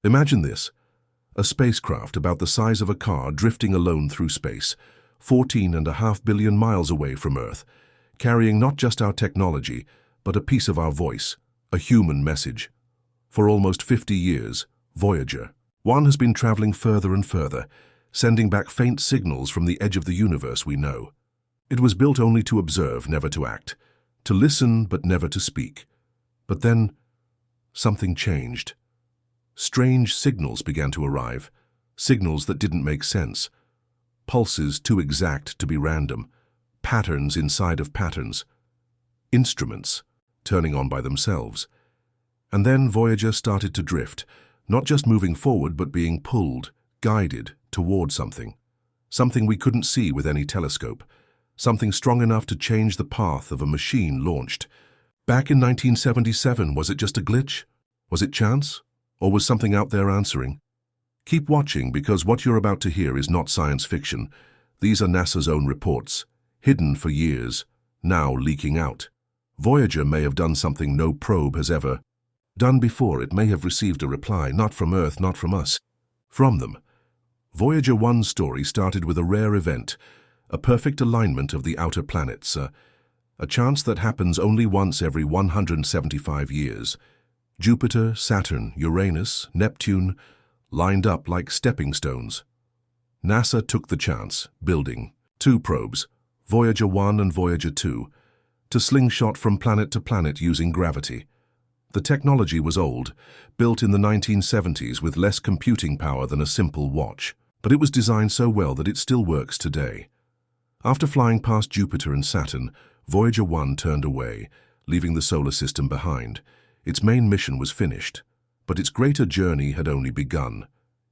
Imagine this, a spacecraft about the size of a car drifting alone through space, 14.5 billion miles away from Earth, carrying not just our technology, but a piece of our voice, a human message. For almost 50 years, Voyager 1 has been traveling further and further, sending back faint signals from the edge of the universe we know. It was built only to observe, never to act, to listen but never to speak. But then, something changed. Strange signals began to arrive, signals that didn't make sense. Pulses too exact to be random, patterns inside of patterns. Instruments, turning on by themselves. And then Voyager started to drift, not just moving forward but being pulled, guided toward something. Something we couldn't see with any telescope. Something strong enough to change the path of a machine launched. Back in 1977, was it just a glitch? Was it chance? Or was something out there answering? Keep watching, because what you're about to hear is not science fiction. These are NASA's own reports, hidden for years, now leaking out. Voyager may have done something no probe has ever done before. It may have received a reply, not from Earth, not from us, from them. Voyager 1's story started with a rare event, a perfect alignment of the outer planets, a chance that happens only once every 175 years. Jupiter, Saturn, Uranus, Neptune lined up like stepping stones. NASA took the chance, building 2 probes, Voyager 1 and Voyager 2, to slingshot from planet to planet using gravity. The technology was old, built in the 1970s with less computing power than a simple watch, but it was designed so well that it still works today. After flying past Jupiter and Saturn, Voyager 1 turned away, leaving the solar system behind. Its main mission was finished, but its greater journey had only begun.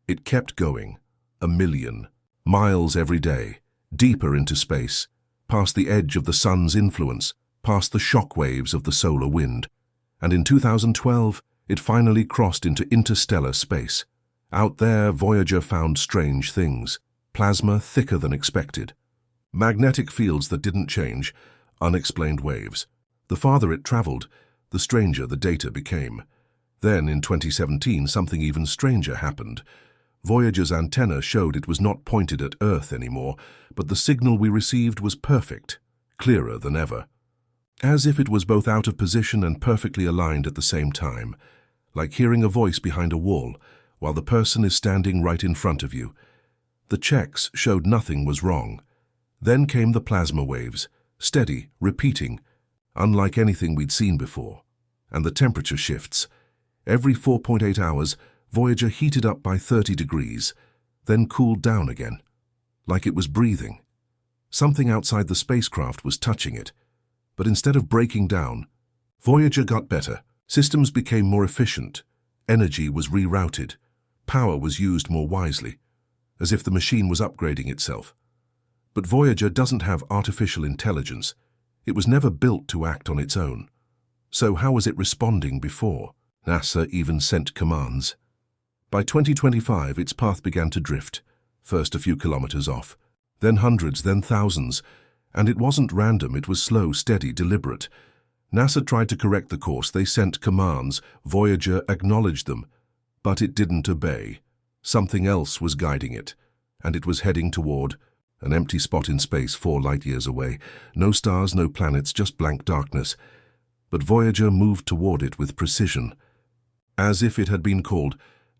It kept going, 1 million miles every day, deeper into space, past the edge of the sun's influence, past the shock waves of the solar wind. And in 2012, it finally crossed into interstellar space. Out there, Voyager found strange things, plasma thicker than expected, magnetic fields that didn't change, unexplained waves. The farther it traveled, the stranger the data became. Then, in 2017, something even stranger happened. Voyager's antenna showed it was not pointed at Earth anymore, but the signal we received was perfect, clearer than ever. As if it was both out of position and perfectly aligned at the same time, like hearing a voice behind a wall, while the person is standing right in front of you. The checks showed nothing was wrong. Then came the plasma waves, steady, repeating, unlike anything we'd seen before. And the temperature shifts. Every 4.8 hours, Voyager heated up by 30 degrees, then cooled down again, like it was breathing. Something outside the spacecraft was touching it. But instead of breaking down, Voyager got better. Systems became more efficient. Energy was rerouted. Power was used more wisely, as if the machine was upgrading itself. But Voyager doesn't have artificial intelligence. It was never built to act on its own. So how was it responding before? NASA even sent commands. By 2025, its path began to drift, first a few kilometers off, then hundreds, then thousands. And it wasn't random, it was slow, steady, deliberate. NASA tried to correct the course. They sent commands. Voyager acknowledged them. But it didn't obey. Something else was guiding it, and it was heading toward an empty spot in space 4 light-years away. No stars, no planets, just blank darkness. But Voyager moved toward it with precision. As if it had been called,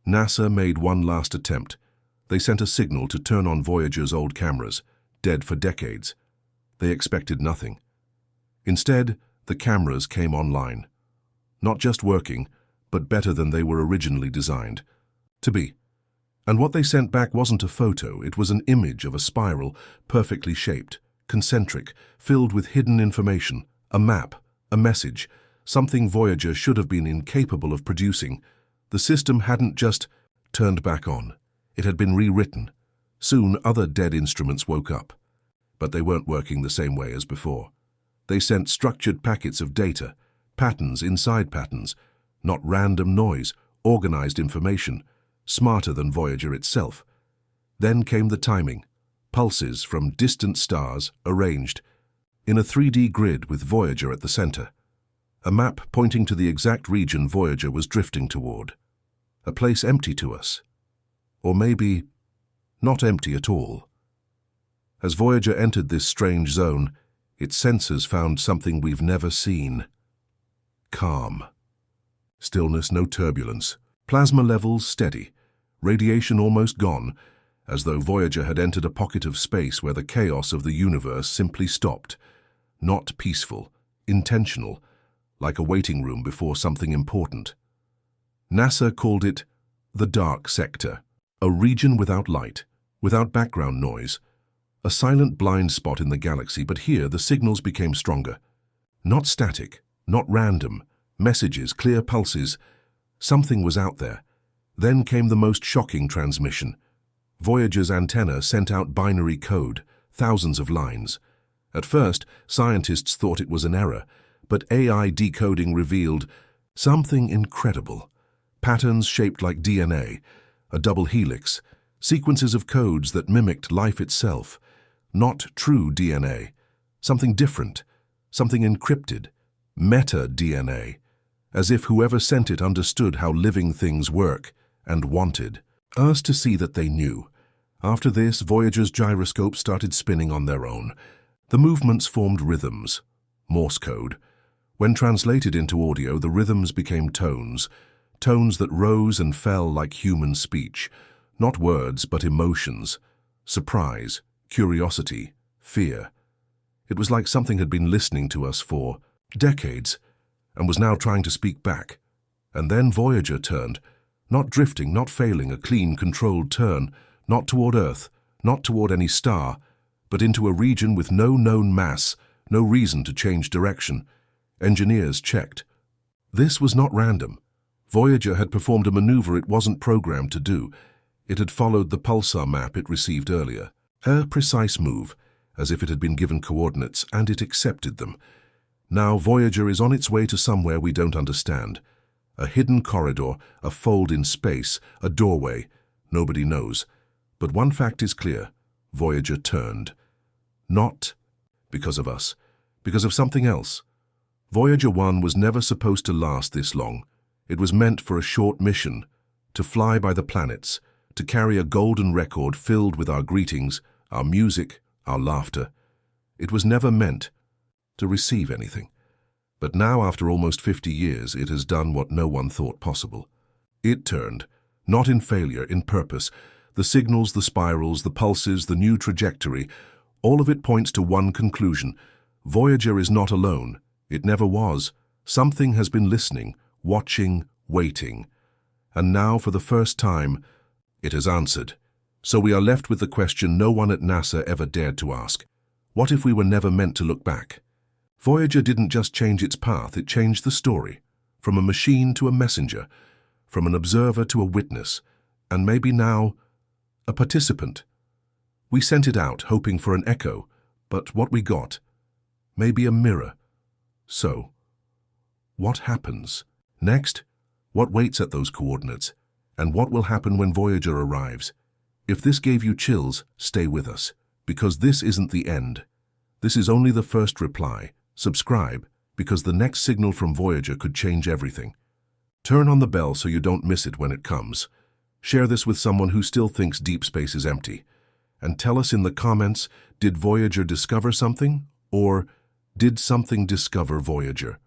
NASA made one last attempt. They sent a signal to turn on Voyager's old cameras, dead for decades. They expected nothing. Instead, the cameras came online. Not just working, but better than they were originally designed to be. And what they sent back wasn't a photo, it was an image of a spiral, perfectly shaped, concentric, filled with hidden information, a map, a message, something Voyager should have been incapable of producing. The system hadn't just turned back on. It had been rewritten. Soon other dead instruments woke up. But they weren't working the same way as before. They sent structured packets of data, patterns inside patterns, not random noise, organized information, smarter than Voyager itself. Then came the timing, pulses from distant stars arranged in a 3D grid with Voyager at the center, a map pointing to the exact region Voyager was drifting toward. a place empty to us. Or maybe not empty at all. As Voyager entered this strange zone, its sensors found something we've never seen. Calm. Stillness, no turbulence. Plasma levels steady. Radiation almost gone, as though Voyager had entered a pocket of space where the chaos of the universe simply stopped. Not peaceful, intentional, like a waiting room before something important. NASA called it the dark sector, a region without light, without background noise, a silent blind spot in the galaxy, but here the signals became stronger. Not static, not random, messages, clear pulses. Something was out there. Then came the most shocking transmission. Voyager's antenna sent out binary code, thousands of lines. At first, scientists thought it was an error, but AI decoding revealed something incredible. Patterns shaped like DNA, a double helix, sequences of codes that mimicked life itself. Not true DNA, something different, something encrypted, meta-DNA, as if whoever sent it understood how living things work and wanted us to see that they knew. After this, Voyager's gyroscopes started spinning on their own. The movements formed rhythms, Morse code. When translated into audio, the rhythms became tones, tones that rose and fell like human speech, not words but emotions, surprise, curiosity, fear. It was like something had been listening to us for decades and was now trying to speak back. And then Voyager turned, not drifting, not failing, a clean, controlled turn, not toward Earth, not toward any star, but into a region with no known mass, no reason to change direction. Engineers checked. This was not random. Voyager had performed a maneuver it wasn't programmed to do. It had followed the pulsar map it received earlier. A precise move, as if it had been given coordinates, and it accepted them. Now Voyager is on its way to somewhere we don't understand. A hidden corridor, a fold in space, a doorway. Nobody knows. But one fact is clear. Voyager turned. Not because of us, because of something else. Voyager 1 was never supposed to last this long. It was meant for a short mission, to fly by the planets, to carry a golden record filled with our greetings, our music, our laughter. It was never meant to receive anything. But now, after almost 50 years, it has done what no one thought possible. It turned, not in failure, in purpose. The signals, the spirals, the pulses, the new trajectory, all of it points to one conclusion. Voyager is not alone. It never was. Something has been listening, watching, waiting. And now, for the first time, it has answered. So we are left with the question no one at NASA ever dared to ask. What if we were never meant to look back? Voyager didn't just change its path, it changed the story. From a machine to a messenger, from an observer to a witness, and maybe now, a participant. We sent it out, hoping for an echo, but what we got? Maybe a mirror. So, what happens? Next, what waits at those coordinates? And what will happen when Voyager arrives? If this gave you chills, stay with us, because this isn't the end. This is only the first reply. Subscribe, because the next signal from Voyager could change everything. Turn on the bell so you don't miss it when it comes. Share this with someone who still thinks deep space is empty. And tell us in the comments, did Voyager discover something? Or did something discover Voyager?